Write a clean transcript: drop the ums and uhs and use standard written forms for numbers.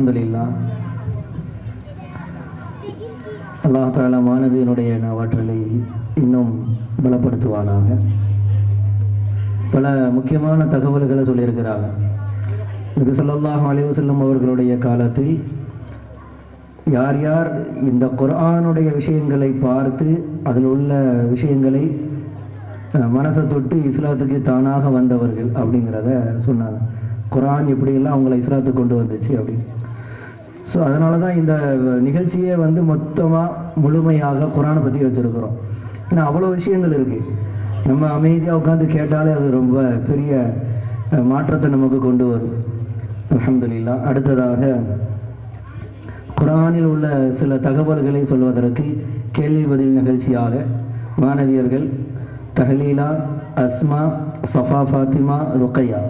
அல்ஹம்துலில்லாஹ். அல்லாஹ் தஆலா மாணவியினுடைய நவாற்றலை இன்னும் பலப்படுத்துவானாக. பல முக்கியமான தகவல்களை சொல்லியிருக்கிறாங்க. நபி ஸல்லல்லாஹு அலைஹி வஸல்லம் அவர்களுடைய காலத்தில் யார் யார் இந்த குர்ஆனுடைய விஷயங்களை பார்த்து அதில் உள்ள விஷயங்களை மனசை தொட்டு இஸ்லாத்துக்கு தானாக வந்தவர்கள் அப்படிங்கிறத சொன்னாங்க. குர்ஆன் எப்படியெல்லாம் அவங்கள இஸ்லாத்துக்கு கொண்டு வந்துச்சு அப்படின்னு. ஸோ அதனால தான் இந்த நிகழ்ச்சியே மொத்தமாக முழுமையாக குர்ஆனை பற்றி வச்சுருக்கிறோம். ஏன்னா அவ்வளோ விஷயங்கள் இருக்குது. நம்ம அமைதியாக உட்காந்து கேட்டாலே அது ரொம்ப பெரிய மாற்றத்தை நமக்கு கொண்டு வரும். அல்ஹம்துலில்லாஹ். அடுத்ததாக குர்ஆனில் உள்ள சில தகவல்களை சொல்வதற்கு கேள்வி பதில் நிகழ்ச்சியாக மாணவியர்கள் தஹ்லீலா, அஸ்மா, சஃபா, ஃபாத்திமா, ருக்கையா